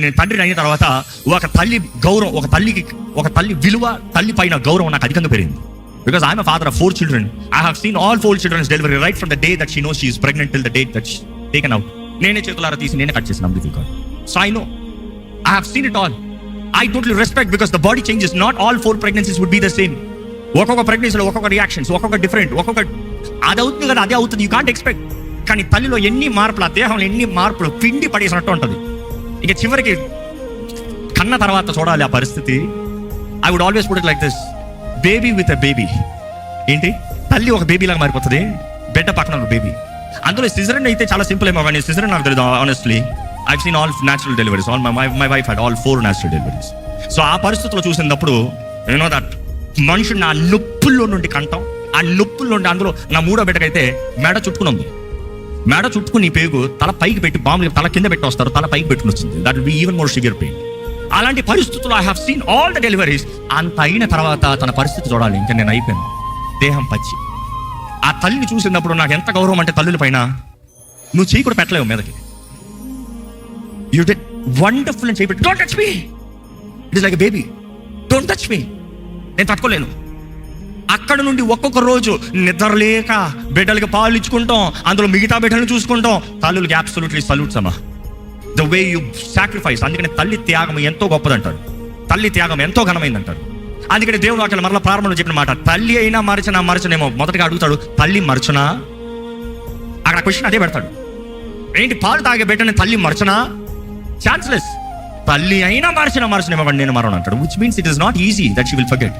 నేను తండ్రిని అయిన తర్వాత ఒక తల్లి గౌరవం, ఒక తల్లి విలువ, తల్లి పైన గౌరవం నాకు అధికంగా పెరిగింది. Because I'm father of 4 children. I have seen all 4 children's delivery right from the day that she knows she is pregnant till the day that she's taken out. నేనే చేతులారా తీసి నేనే కట్ చేసిన umbilical cord. So I know, I have seen it all. I totally respect because the body changes. Not all 4 pregnancies would be the same. ఒక్కొక్క ప్రెగ్నెన్సీలో ఒక్కొక్క reactions, ఒక్కొక్క different, అది అవుతుంది కదా, అదే అవుతుంది, యూ కాంట్ ఎక్స్పెక్ట్. కానీ తల్లిలో ఎన్ని మార్పులు, ఆ దేహంలో ఎన్ని మార్పులు పిండి పడేసినట్టు ఉంటుంది. ఇక చివరికి కన్న తర్వాత చూడాలి ఆ పరిస్థితి. I would always put it like this, baby with a baby. ఏంటి, తల్లి ఒక బేబీ లాగా మారిపోతుంది, బిడ్డ పక్కన ఒక బేబీ. అందులో సిజరన్ అయితే చాలా సింపుల్ ఏమో, కానీ సిజరన్ నాకు తెలియదు honestly. I've seen all natural deliveries. My wife had all 4 natural deliveries. So ఆ పరిస్థితిలో చూసినప్పుడు యు నో దట్ మనుషుని ఆ నొప్పుల్లో నుండి కంటాం, ఆ నొప్పుల్లో నుండి, అందులో నా 3వ బిడ్డకైతే మెడ చుట్టుకుని ఉంది. మెడ చుట్టుకుని పేగు తల పైకి పెట్టి, బాంబులు తల కింద పెట్టి వస్తారు, తల పైకి పెట్టుకుని వచ్చింది. That will be even more severe pain. అలాంటి పరిస్థితుల్లో I have seen all the deliveries. అంత అయిన తర్వాత తన పరిస్థితి చూడాలి, ఇంకా నేను అయిపోయాను, దేహం పచ్చి. ఆ తల్లిని చూసినప్పుడు నాకు ఎంత గౌరవం అంటే, తల్లుల పైన నువ్వు చేయి కూడా పెట్టలేవు మీదకి. యూ డిడ్ వండర్ఫుల్ అని చేయి, don't touch me, it is like a baby, don't touch me, నేను తట్టుకోలేను. అక్కడ నుండి ఒక్కొక్క రోజు నిద్రలేక బిడ్డలకి పాలు ఇచ్చుకుంటాం, అందులో మిగతా బిడ్డలను చూసుకుంటాం. తల్లులకి అబ్సల్యూట్లీ సల్యూట్స్ అమ్మా, ద వే యూ సాక్రిఫైస్. అందుకని తల్లి త్యాగం ఎంతో గొప్పదంటారు, తల్లి త్యాగం ఎంతో ఘనమైందంటారు. అందుకని దేవుడు వాక్యాలు మరలా ప్రారంభంలో చెప్పిన మాట, తల్లి అయినా మరచనేమో. మొదటగా అడుగుతాడు, తల్లి మరచనా? అక్కడ క్వశ్చన్ అదే పెడతాడు, ఏంటి పాలు తాగే బిడ్డని తల్లి మరచనా? ఛాన్స్లెస్. తల్లి అయినా మరచనేమో, నేను మరణ అంటాడు. Which means it is not easy that she will forget.